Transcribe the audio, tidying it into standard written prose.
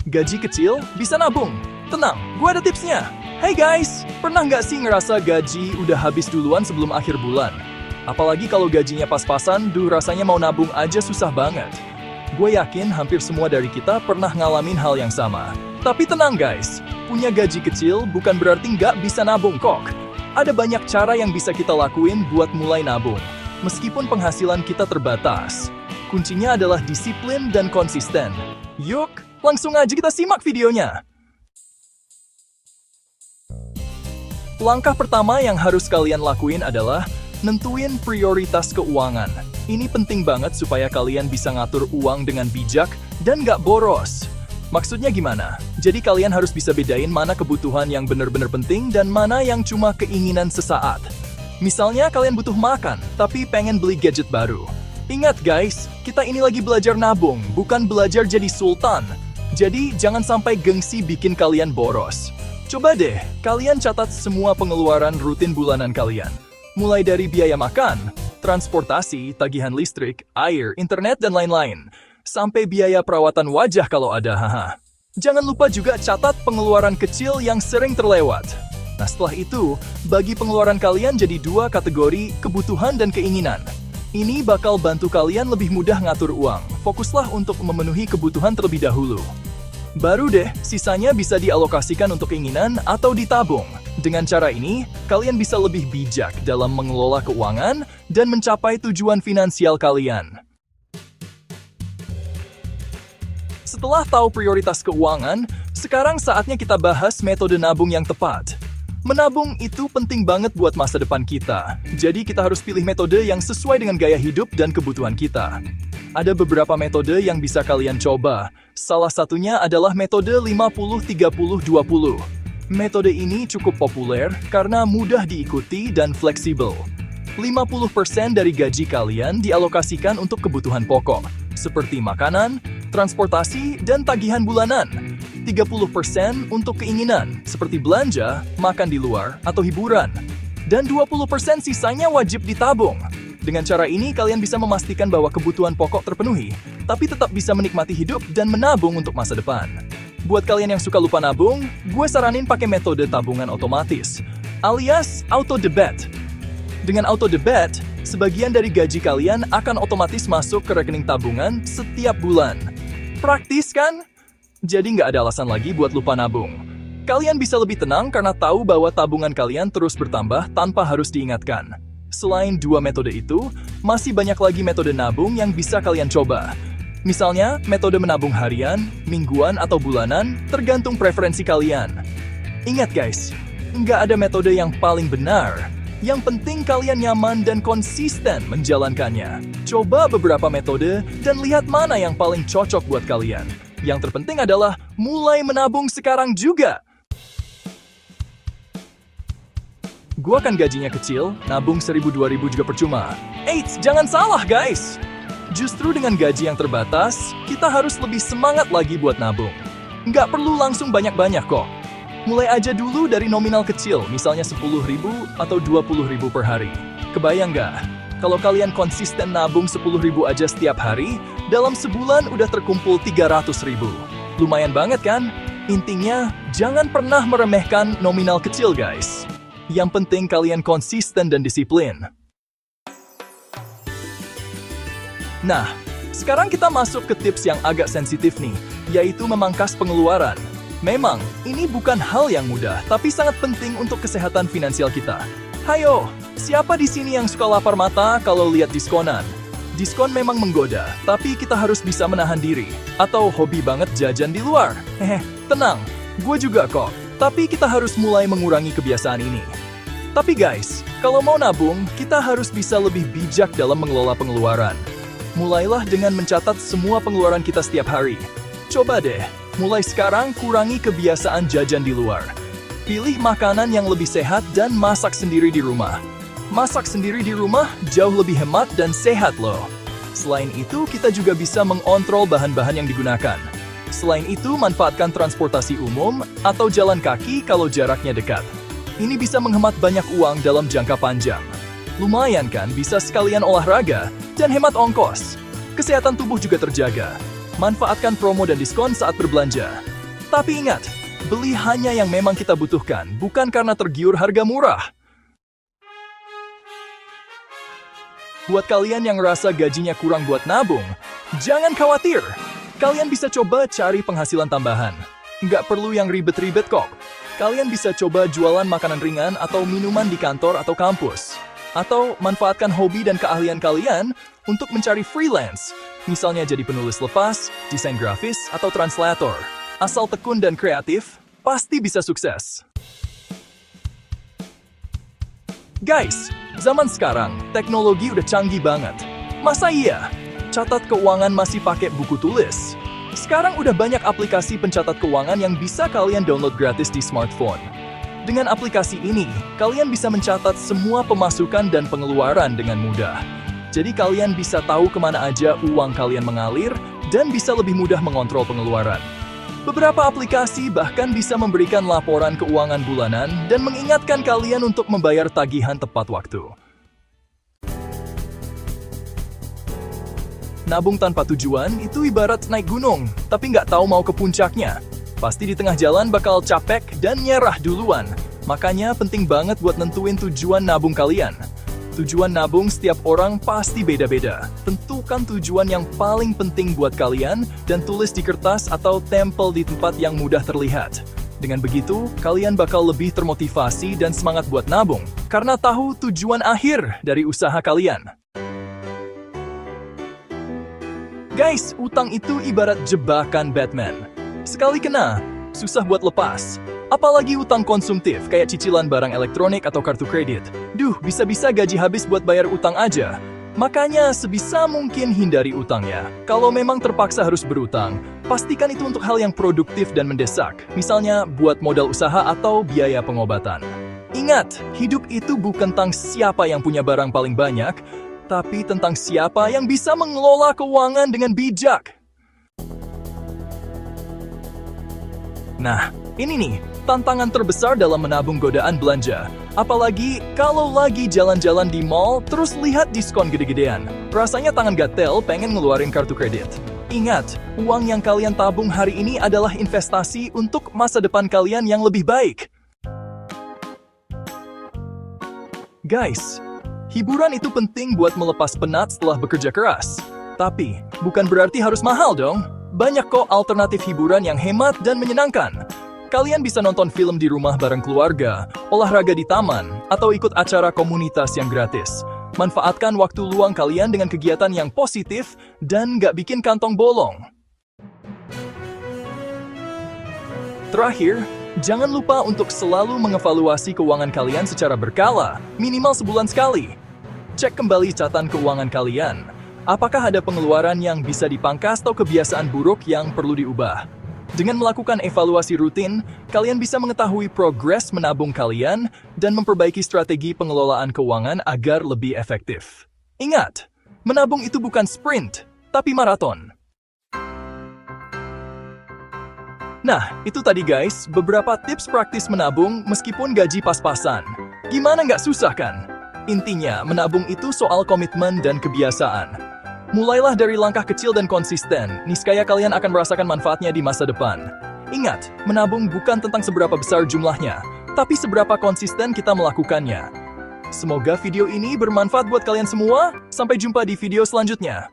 Gaji kecil bisa nabung. Tenang, gue ada tipsnya. Hey guys, pernah nggak sih ngerasa gaji udah habis duluan sebelum akhir bulan? Apalagi kalau gajinya pas-pasan, rasanya mau nabung aja susah banget. Gue yakin hampir semua dari kita pernah ngalamin hal yang sama. Tapi tenang guys, punya gaji kecil bukan berarti nggak bisa nabung kok. Ada banyak cara yang bisa kita lakuin buat mulai nabung, meskipun penghasilan kita terbatas. Kuncinya adalah disiplin dan konsisten. Yuk, langsung aja kita simak videonya. Langkah pertama yang harus kalian lakuin adalah nentuin prioritas keuangan. Ini penting banget supaya kalian bisa ngatur uang dengan bijak dan nggak boros. Maksudnya gimana? Jadi kalian harus bisa bedain mana kebutuhan yang benar-benar penting dan mana yang cuma keinginan sesaat. Misalnya kalian butuh makan, tapi pengen beli gadget baru. Ingat guys, kita ini lagi belajar nabung, bukan belajar jadi sultan. Jadi jangan sampai gengsi bikin kalian boros. Coba deh, kalian catat semua pengeluaran rutin bulanan kalian. Mulai dari biaya makan, transportasi, tagihan listrik, air, internet, dan lain-lain. Sampai biaya perawatan wajah kalau ada, haha. Jangan lupa juga catat pengeluaran kecil yang sering terlewat. Nah setelah itu, bagi pengeluaran kalian jadi 2 kategori kebutuhan dan keinginan. Ini bakal bantu kalian lebih mudah ngatur uang. Fokuslah untuk memenuhi kebutuhan terlebih dahulu. Baru deh, sisanya bisa dialokasikan untuk keinginan atau ditabung. Dengan cara ini, kalian bisa lebih bijak dalam mengelola keuangan dan mencapai tujuan finansial kalian. Setelah tahu prioritas keuangan, sekarang saatnya kita bahas metode nabung yang tepat. Menabung itu penting banget buat masa depan kita. Jadi kita harus pilih metode yang sesuai dengan gaya hidup dan kebutuhan kita. Ada beberapa metode yang bisa kalian coba. Salah satunya adalah metode 50-30-20. Metode ini cukup populer karena mudah diikuti dan fleksibel. 50% dari gaji kalian dialokasikan untuk kebutuhan pokok, seperti makanan, transportasi, dan tagihan bulanan. 30% untuk keinginan, seperti belanja, makan di luar, atau hiburan. Dan 20% sisanya wajib ditabung. Dengan cara ini, kalian bisa memastikan bahwa kebutuhan pokok terpenuhi, tapi tetap bisa menikmati hidup dan menabung untuk masa depan. Buat kalian yang suka lupa nabung, gue saranin pakai metode tabungan otomatis, alias auto-debit. Dengan auto-debit, sebagian dari gaji kalian akan otomatis masuk ke rekening tabungan setiap bulan. Praktis kan? Jadi nggak ada alasan lagi buat lupa nabung. Kalian bisa lebih tenang karena tahu bahwa tabungan kalian terus bertambah tanpa harus diingatkan. Selain 2 metode itu, masih banyak lagi metode nabung yang bisa kalian coba. Misalnya, metode menabung harian, mingguan, atau bulanan, tergantung preferensi kalian. Ingat guys, nggak ada metode yang paling benar. Yang penting kalian nyaman dan konsisten menjalankannya. Coba beberapa metode dan lihat mana yang paling cocok buat kalian. Yang terpenting adalah mulai menabung sekarang juga. Gua kan gajinya kecil, nabung 1.000-2.000 juga percuma. Eits, jangan salah guys! Justru dengan gaji yang terbatas, kita harus lebih semangat lagi buat nabung. Nggak perlu langsung banyak-banyak kok. Mulai aja dulu dari nominal kecil, misalnya 10.000 atau 20.000 per hari. Kebayang nggak? Kalau kalian konsisten nabung 10.000 aja setiap hari, dalam sebulan udah terkumpul 300.000. Lumayan banget kan? Intinya, jangan pernah meremehkan nominal kecil guys. Yang penting kalian konsisten dan disiplin. Nah, sekarang kita masuk ke tips yang agak sensitif nih, yaitu memangkas pengeluaran. Memang, ini bukan hal yang mudah, tapi sangat penting untuk kesehatan finansial kita. Hayo, siapa di sini yang suka lapar mata kalau lihat diskonan? Diskon memang menggoda, tapi kita harus bisa menahan diri. Atau hobi banget jajan di luar. Tenang, gue juga kok. Tapi kita harus mulai mengurangi kebiasaan ini. Tapi guys, kalau mau nabung, kita harus bisa lebih bijak dalam mengelola pengeluaran. Mulailah dengan mencatat semua pengeluaran kita setiap hari. Coba deh, mulai sekarang kurangi kebiasaan jajan di luar. Pilih makanan yang lebih sehat dan masak sendiri di rumah. Masak sendiri di rumah jauh lebih hemat dan sehat loh. Selain itu, kita juga bisa mengontrol bahan-bahan yang digunakan. Selain itu, manfaatkan transportasi umum atau jalan kaki kalau jaraknya dekat. Ini bisa menghemat banyak uang dalam jangka panjang. Lumayan kan, bisa sekalian olahraga dan hemat ongkos. Kesehatan tubuh juga terjaga. Manfaatkan promo dan diskon saat berbelanja. Tapi ingat, beli hanya yang memang kita butuhkan, bukan karena tergiur harga murah. Buat kalian yang rasa gajinya kurang buat nabung, jangan khawatir. Kalian bisa coba cari penghasilan tambahan. Nggak perlu yang ribet-ribet kok. Kalian bisa coba jualan makanan ringan atau minuman di kantor atau kampus. Atau manfaatkan hobi dan keahlian kalian untuk mencari freelance. Misalnya jadi penulis lepas, desain grafis, atau translator. Asal tekun dan kreatif, pasti bisa sukses. Guys, zaman sekarang, teknologi udah canggih banget. Masa iya? Catat keuangan masih pakai buku tulis? Sekarang udah banyak aplikasi pencatat keuangan yang bisa kalian download gratis di smartphone. Dengan aplikasi ini, kalian bisa mencatat semua pemasukan dan pengeluaran dengan mudah. Jadi kalian bisa tahu kemana aja uang kalian mengalir dan bisa lebih mudah mengontrol pengeluaran. Beberapa aplikasi bahkan bisa memberikan laporan keuangan bulanan dan mengingatkan kalian untuk membayar tagihan tepat waktu. Nabung tanpa tujuan itu ibarat naik gunung, tapi nggak tahu mau ke puncaknya. Pasti di tengah jalan bakal capek dan nyerah duluan. Makanya penting banget buat nentuin tujuan nabung kalian. Tujuan nabung setiap orang pasti beda-beda. Tentukan tujuan yang paling penting buat kalian dan tulis di kertas atau tempel di tempat yang mudah terlihat. Dengan begitu, kalian bakal lebih termotivasi dan semangat buat nabung karena tahu tujuan akhir dari usaha kalian. Guys, utang itu ibarat jebakan Batman. Sekali kena, susah buat lepas. Apalagi utang konsumtif kayak cicilan barang elektronik atau kartu kredit. Duh, bisa-bisa gaji habis buat bayar utang aja. Makanya sebisa mungkin hindari utang ya. Kalau memang terpaksa harus berutang, pastikan itu untuk hal yang produktif dan mendesak. Misalnya buat modal usaha atau biaya pengobatan. Ingat, hidup itu bukan tentang siapa yang punya barang paling banyak, tapi tentang siapa yang bisa mengelola keuangan dengan bijak. Nah, ini nih, tantangan terbesar dalam menabung godaan belanja. Apalagi kalau lagi jalan-jalan di mall, terus lihat diskon gede-gedean. Rasanya tangan gatel pengen ngeluarin kartu kredit. Ingat, uang yang kalian tabung hari ini adalah investasi untuk masa depan kalian yang lebih baik. Guys, hiburan itu penting buat melepas penat setelah bekerja keras. Tapi, bukan berarti harus mahal dong. Banyak kok alternatif hiburan yang hemat dan menyenangkan. Kalian bisa nonton film di rumah bareng keluarga, olahraga di taman, atau ikut acara komunitas yang gratis. Manfaatkan waktu luang kalian dengan kegiatan yang positif dan nggak bikin kantong bolong. Terakhir, jangan lupa untuk selalu mengevaluasi keuangan kalian secara berkala, minimal sebulan sekali. Cek kembali catatan keuangan kalian. Apakah ada pengeluaran yang bisa dipangkas atau kebiasaan buruk yang perlu diubah? Dengan melakukan evaluasi rutin, kalian bisa mengetahui progres menabung kalian dan memperbaiki strategi pengelolaan keuangan agar lebih efektif. Ingat, menabung itu bukan sprint, tapi maraton. Nah, itu tadi guys, beberapa tips praktis menabung meskipun gaji pas-pasan. Gimana nggak susah kan? Intinya, menabung itu soal komitmen dan kebiasaan. Mulailah dari langkah kecil dan konsisten, niscaya kalian akan merasakan manfaatnya di masa depan. Ingat, menabung bukan tentang seberapa besar jumlahnya, tapi seberapa konsisten kita melakukannya. Semoga video ini bermanfaat buat kalian semua. Sampai jumpa di video selanjutnya.